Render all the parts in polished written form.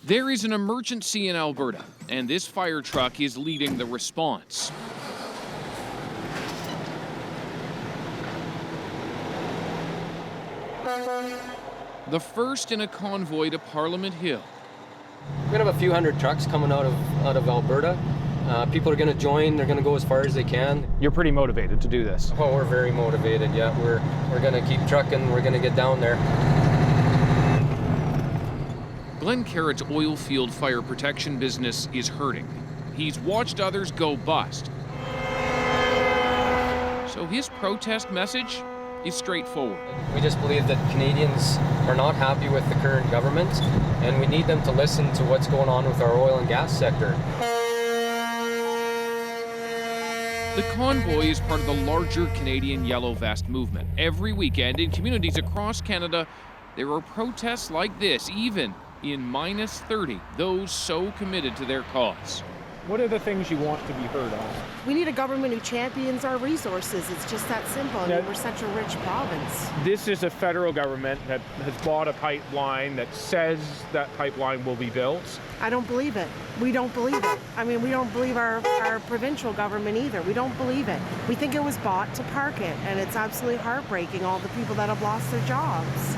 There is an emergency in Alberta, and this fire truck is leading the response. The first in a convoy to Parliament Hill. We're going to have a few hundred trucks coming out of Alberta. People are going to join. They're going to go as far as they can. You're pretty motivated to do this. Oh, we're very motivated, yeah. We're going to keep trucking. We're going to get down there. Glenn Carrott's oil field fire protection business is hurting. He's watched others go bust. So his protest message is straightforward. We just believe that Canadians are not happy with the current government, and we need them to listen to what's going on with our oil and gas sector. The convoy is part of the larger Canadian Yellow Vest movement. Every weekend in communities across Canada, there are protests like this, even in minus 30, those so committed to their cause. What are the things you want to be heard on? We need a government who champions our resources. It's just that simple. I mean, we're such a rich province. This is a federal government that has bought a pipeline that says that pipeline will be built. I don't believe it. We don't believe it. I mean, we don't believe our provincial government either. We don't believe it. We think it was bought to park it, and it's absolutely heartbreaking, all the people that have lost their jobs.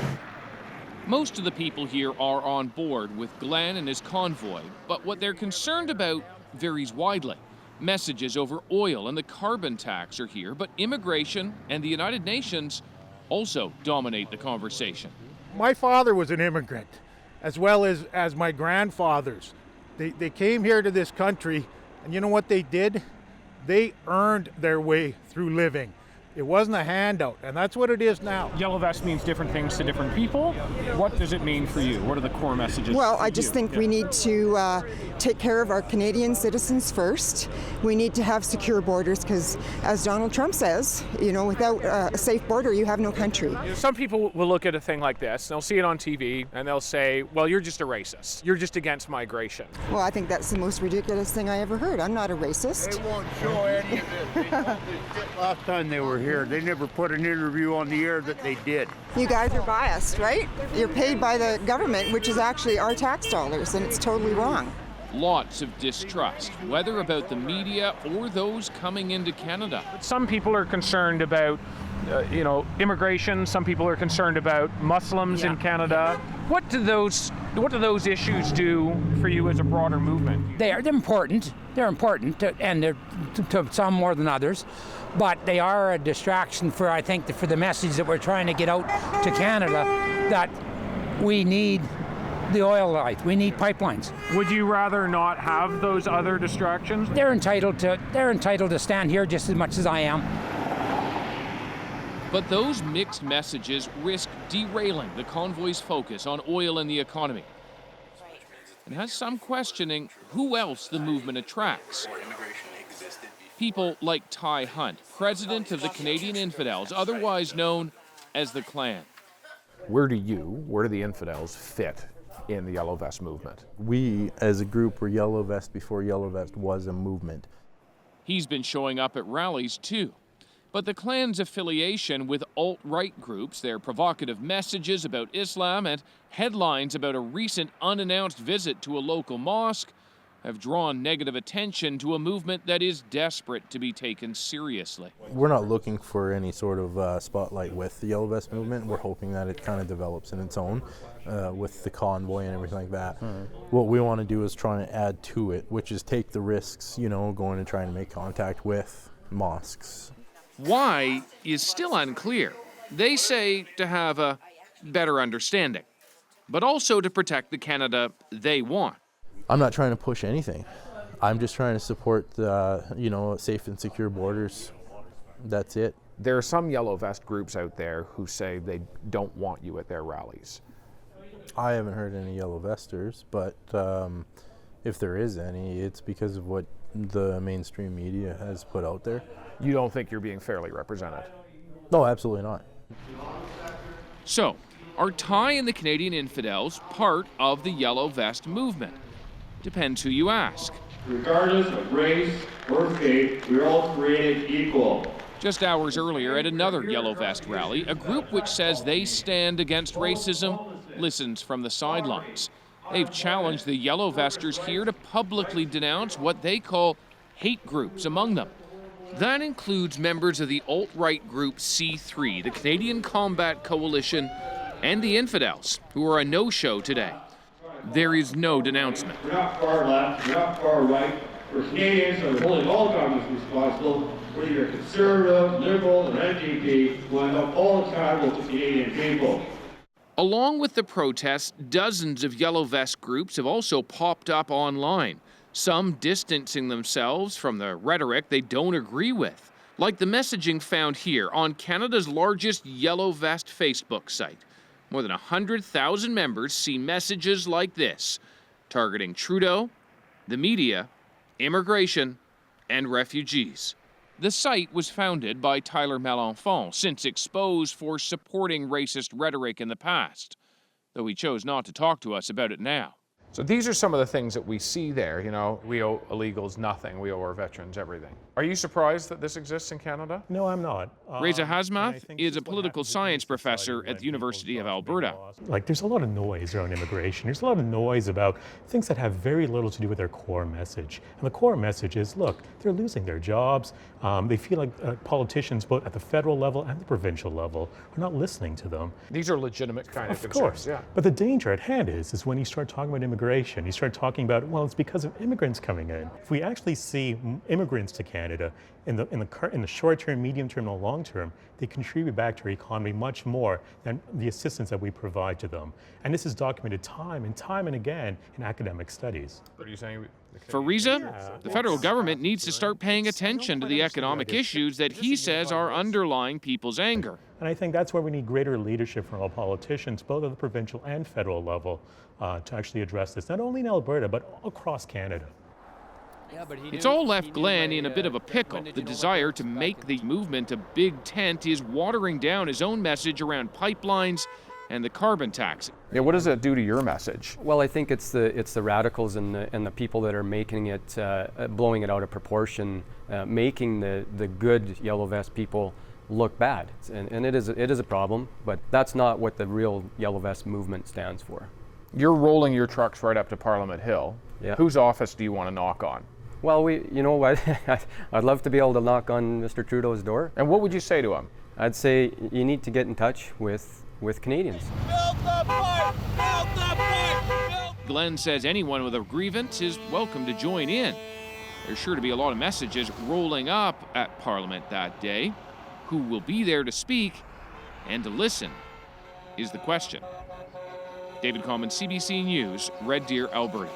Most of the people here are on board with Glenn and his convoy, but what they're concerned about varies widely. Messages over oil and the carbon tax are here, but immigration and the United Nations also dominate the conversation. My father was an immigrant, as well as my grandfathers. They came here to this country, and you know what they did? They earned their way through living. It wasn't a handout, and that's what it is now. Yellow vest means different things to different people. What does it mean for you? What are the core messages? Well, I just think we need to take care of our Canadian citizens first. We need to have secure borders because, as Donald Trump says, you know, without a safe border, you have no country. Some people will look at a thing like this, they'll see it on TV, and they'll say, well, you're just a racist. You're just against migration. Well, I think that's the most ridiculous thing I ever heard. I'm not a racist. They won't show any of this. Last time they were here, they never put an interview on the air that they did. You guys are biased, right? You're paid by the government, which is actually our tax dollars, and it's totally wrong. Lots of distrust, whether about the media or those coming into Canada. Some people are concerned about, immigration. Some people are concerned about Muslims in Canada. What do those issues do for you as a broader movement? They're important. They're important, and they're to some more than others. But they are a distraction for the message that we're trying to get out to Canada, that we need the oil light. We need pipelines. Would you rather not have those other distractions? They're entitled to stand here just as much as I am. But those mixed messages risk derailing the convoy's focus on oil and the economy. And has some questioning who else the movement attracts. People like Ty Hunt, president of the Canadian Infidels, otherwise known as the Klan. Where do the infidels fit in the Yellow Vest movement? We, as a group, were Yellow Vest before Yellow Vest was a movement. He's been showing up at rallies, too. But the Klan's affiliation with alt-right groups, their provocative messages about Islam, and headlines about a recent unannounced visit to a local mosque have drawn negative attention to a movement that is desperate to be taken seriously. We're not looking for any sort of spotlight with the Yellow Vest movement. We're hoping that it kind of develops in its own with the convoy and everything like that. What we want to do is try and add to it, which is take the risks, going and trying to make contact with mosques. Why is still unclear. They say to have a better understanding, but also to protect the Canada they want. I'm not trying to push anything. I'm just trying to support safe and secure borders. That's it. There are some Yellow Vest groups out there who say they don't want you at their rallies. I haven't heard any Yellow Vesters, but if there is any, it's because of what the mainstream media has put out there. You don't think you're being fairly represented? No, absolutely not. So, are Ty and the Canadian Infidels part of the Yellow Vest movement? Depends who you ask. Regardless of race or faith, we're all created equal. Just hours earlier at another Yellow Vest rally, a group which says they stand against racism listens from the sidelines. They've challenged the yellow vesters here to publicly denounce what they call hate groups among them. That includes members of the alt-right group C3, the Canadian Combat Coalition, and the Infidels, who are a no-show today. There is no denouncement. We're not far left, we're not far right. We're Canadians, and we're holding all governments responsible. We're either conservative, liberal, or NDP. We want to hold all accountable to Canadian people. Along with the protests, dozens of yellow vest groups have also popped up online, some distancing themselves from the rhetoric they don't agree with, like the messaging found here on Canada's largest yellow vest Facebook site. More than 100,000 members see messages like this, targeting Trudeau, the media, immigration, and refugees. The site was founded by Tyler Mélenchon, since exposed for supporting racist rhetoric in the past, though he chose not to talk to us about it now. So these are some of the things that we see there. You know, we owe illegals nothing. We owe our veterans everything. Are you surprised that this exists in Canada? No, I'm not. Reza Hazmath is a political science professor at the University of Alberta. Like, there's a lot of noise around immigration. There's a lot of noise about things that have very little to do with their core message. And the core message is, look, they're losing their jobs. They feel like politicians, both at the federal level and the provincial level, are not listening to them. These are legitimate kind of concerns. Of course. Yeah. But the danger at hand is when you start talking about immigration, you start talking about, well, it's because of immigrants coming in. If we actually see immigrants to Canada in the short term, medium term, and long term, they contribute back to our economy much more than the assistance that we provide to them. And this is documented time and again in academic studies. What are you saying? For Reza, the federal government needs to start paying attention to the economic issues that he says are underlying people's anger. And I think that's where we need greater leadership from all politicians, both at the provincial and federal level, to actually address this, not only in Alberta, but across Canada. It's all left Glenn in a bit of a pickle. The desire to make the movement a big tent is watering down his own message around pipelines and the carbon tax. Yeah, what does that do to your message? Well, I think it's the radicals and the people that are making it, blowing it out of proportion, making the good yellow vest people look bad. And it is a problem, but that's not what the real yellow vest movement stands for. You're rolling your trucks right up to Parliament Hill. Yeah. Whose office do you want to knock on? Well, you know what, I'd love to be able to knock on Mr. Trudeau's door. And what would you say to him? I'd say you need to get in touch with Canadians. Build the pipe! Build the pipe! Glenn says anyone with a grievance is welcome to join in. There's sure to be a lot of messages rolling up at Parliament that day. Who will be there to speak and to listen is the question. David Coleman, CBC News, Red Deer, Alberta.